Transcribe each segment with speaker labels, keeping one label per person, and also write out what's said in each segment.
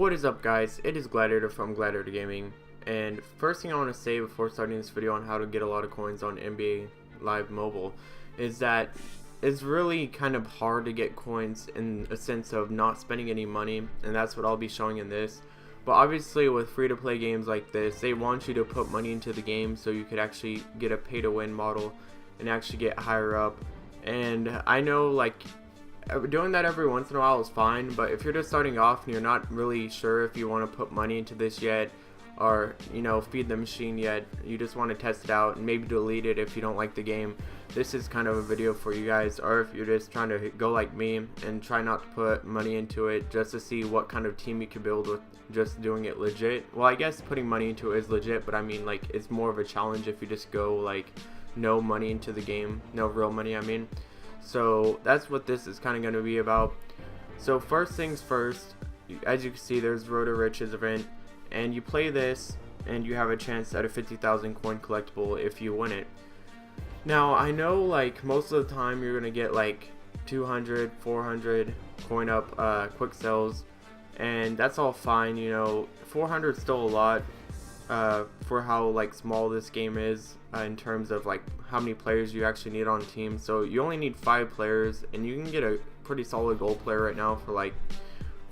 Speaker 1: What is up, guys? It is Gladiator from Gladiator Gaming, and first thing I want to say before starting this video on how to get a lot of coins on NBA Live Mobile is that it's really kind of hard to get coins in a sense of not spending any money, and that's what I'll be showing in this. But obviously with free-to-play games like this, they want you to put money into the game so you could actually get a pay-to-win model and actually get higher up. And I know, like, doing that every once in a while is fine, but if you're just starting off and you're not really sure if you want to put money into this yet, or feed the machine yet, you just want to test it out and maybe delete it if you don't like the game, this is kind of a video for you guys. Or if you're just trying to go like me and try not to put money into it just to see what kind of team you can build with just doing it legit. Well, I guess putting money into it is legit, but I mean, like, it's more of a challenge if you just go like no money into the game, no real money, I mean. So that's what this is kind of going to be about. So first things first, as you can see, there's Rota Rich's event, and you play this and you have a chance at a 50,000 coin collectible if you win it. Now I know, like, most of the time you're going to get like 200, 400 coin up quick sells, and that's all fine. 400 is still a lot for how like small this game is in terms of like how many players you actually need on team. So you only need 5 players, and you can get a pretty solid gold player right now for like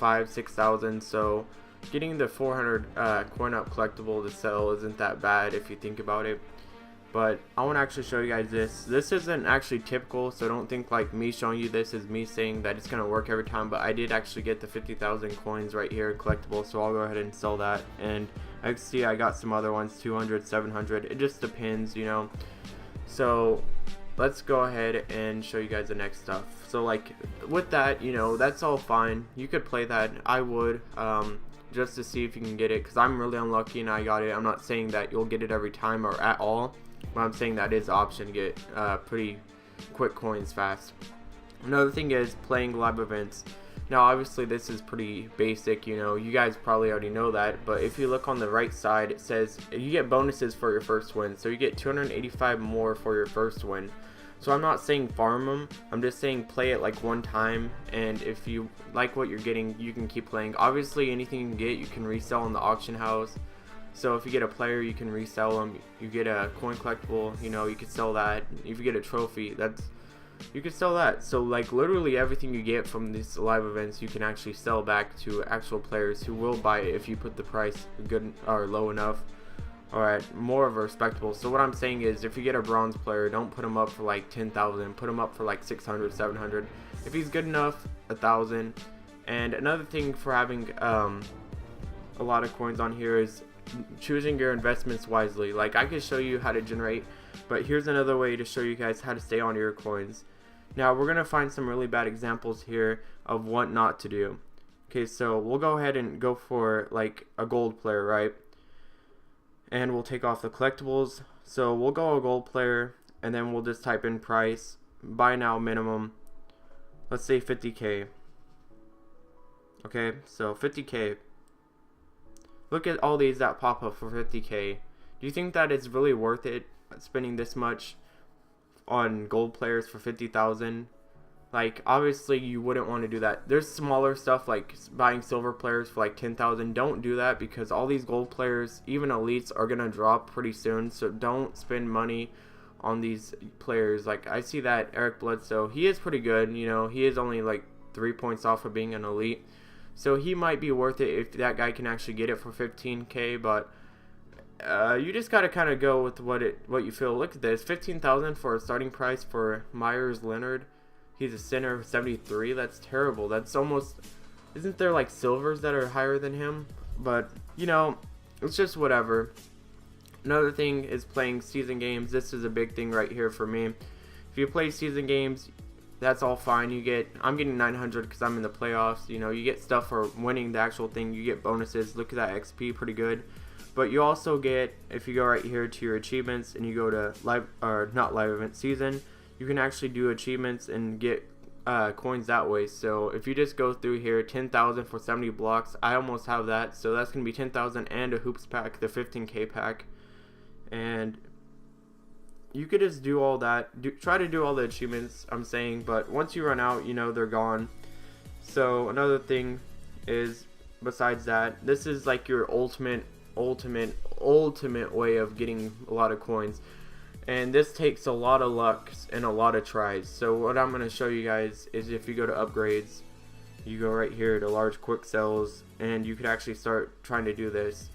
Speaker 1: 5,000-6,000. So getting the 400 coin up collectible to sell isn't that bad if you think about it. But I want to actually show you guys this. This isn't actually typical, so don't think like me showing you this is me saying that it's going to work every time. But I did actually get the 50,000 coins right here collectible, so I'll go ahead and sell that. And I can see I got some other ones, 200, 700. It just depends, So let's go ahead and show you guys the next stuff. So like with that, that's all fine. You could play that. I would, just to see if you can get it, because I'm really unlucky and I got it. I'm not saying that you'll get it every time or at all, but I'm saying that is an option to get pretty quick coins fast. Another thing is playing live events. Now obviously this is pretty basic, you guys probably already know that, but if you look on the right side, it says you get bonuses for your first win. So you get 285 more for your first win. So I'm not saying farm them, I'm just saying play it like one time, and if you like what you're getting, you can keep playing. Obviously anything you can get, you can resell in the auction house. So if you get a player, you can resell them. You get a coin collectible, you could sell that. If you get a trophy, you could sell that. So like literally everything you get from these live events, you can actually sell back to actual players who will buy it if you put the price good or low enough, or at more of a respectable. So what I'm saying is, if you get a bronze player, don't put him up for like 10,000, put him up for like 600, 700. If he's good enough, 1,000. And another thing for having a lot of coins on here is choosing your investments wisely. Like, I could show you how to generate, but here's another way to show you guys how to stay on your coins. Now we're gonna find some really bad examples here of what not to do. Okay, so we'll go ahead and go for like a gold player, right? And we'll take off the collectibles. So we'll go a gold player, and then we'll just type in price, buy now minimum, let's say 50k. Okay, so 50k. Look at all these that pop up for 50k. Do you think that it's really worth it spending this much on gold players for 50,000? Like, obviously you wouldn't want to do that. There's smaller stuff like buying silver players for like 10,000. Don't do that, because all these gold players, even elites, are gonna drop pretty soon. So don't spend money on these players. Like, I see that Eric Bledsoe, he is pretty good. He is only like 3 points off of being an elite, so he might be worth it if that guy can actually get it for 15k. But you just gotta kind of go with what you feel. Look at this, 15,000 for a starting price for Myers Leonard. He's a center, 73. That's terrible. That's almost, isn't there like silvers that are higher than him? But it's just whatever. Another thing is playing season games. This is a big thing right here for me. If you play season games, that's all fine. I'm getting 900 because I'm in the playoffs. You get stuff for winning the actual thing. You get bonuses. Look at that XP, pretty good. But you also get, if you go right here to your achievements and you go to not live event, season, you can actually do achievements and get coins that way. So if you just go through here, 10,000 for 70 blocks, I almost have that. So that's gonna be 10,000 and a hoops pack, the 15k pack, and you could just do all that. Try to do all the achievements, I'm saying, but once you run out, they're gone. So another thing is besides that, this is like your ultimate way of getting a lot of coins. And this takes a lot of luck and a lot of tries. So what I'm going to show you guys is, if you go to upgrades, you go right here to large quick sells, and you could actually start trying to do this.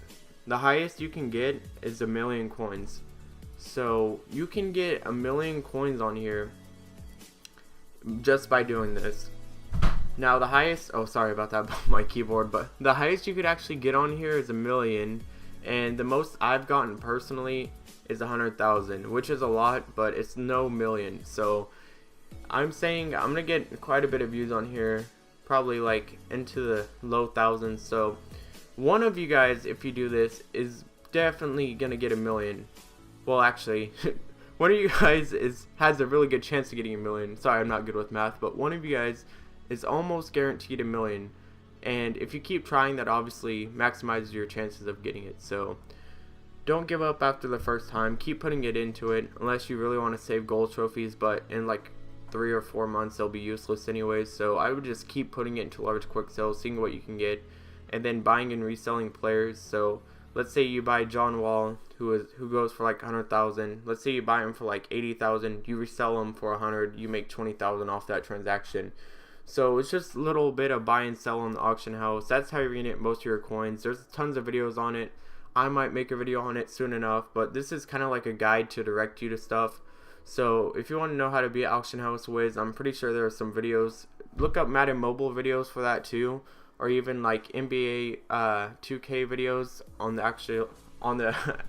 Speaker 1: The highest you can get is 1,000,000 coins. So you can get 1,000,000 coins on here just by doing this. Now the highest, oh sorry about that, my keyboard, but the highest you could actually get on here is 1,000,000, and the most I've gotten personally is 100,000, which is a lot, but it's no million. So I'm saying I'm gonna get quite a bit of views on here, probably like into the low thousands. So one of you guys, if you do this, is definitely gonna get 1,000,000. Well, actually, one of you guys has a really good chance of getting 1,000,000. Sorry, I'm not good with math, but one of you guys is almost guaranteed 1,000,000. And if you keep trying, that obviously maximizes your chances of getting it. So don't give up after the first time. Keep putting it into it, unless you really want to save gold trophies, but in like 3 or 4 months they'll be useless anyways. So I would just keep putting it into large quick sales, seeing what you can get, and then buying and reselling players. So let's say you buy John Wall, who goes for like 100,000. Let's say you buy him for like 80,000. You resell him for 100. You make 20,000 off that transaction. So it's just a little bit of buy and sell on the auction house. That's how you're gonna get most of your coins. There's tons of videos on it. I might make a video on it soon enough, but this is kind of like a guide to direct you to stuff. So if you want to know how to be an auction house whiz, I'm pretty sure there are some videos. Look up Madden mobile videos for that too, or even like NBA 2K videos on the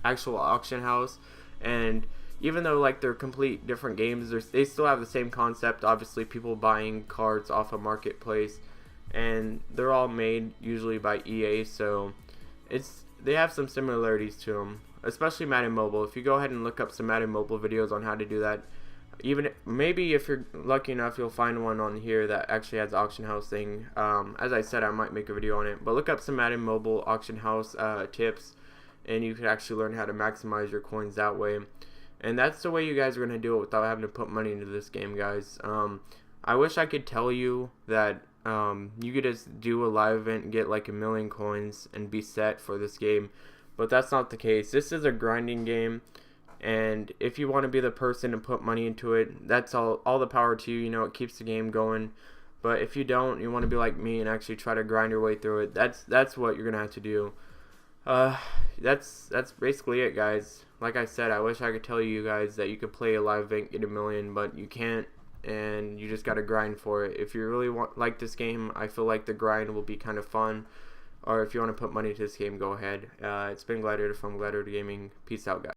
Speaker 1: actual auction house. And even though like they're complete different games, they still have the same concept. Obviously, people buying cards off a marketplace, and they're all made usually by EA. So they have some similarities to them, especially Madden Mobile. If you go ahead and look up some Madden Mobile videos on how to do that, even maybe if you're lucky enough, you'll find one on here that actually has auction house thing. As I said, I might make a video on it, but look up some Madden Mobile auction house tips, and you can actually learn how to maximize your coins that way. And that's the way you guys are going to do it without having to put money into this game, guys. I wish I could tell you that you could just do a live event and get like 1,000,000 coins and be set for this game, but that's not the case. This is a grinding game, and if you want to be the person to put money into it, that's all the power to you. You know, it keeps the game going. But if you don't, you want to be like me and actually try to grind your way through it, that's what you're gonna have to do. That's basically it, guys. Like I said, I wish I could tell you guys that you could play a live event, get 1,000,000, but you can't, and you just gotta grind for it. If you really like this game, I feel like the grind will be kind of fun. Or if you want to put money to this game, go ahead. It's been Gladiator from Gladiator Gaming. Peace out, guys.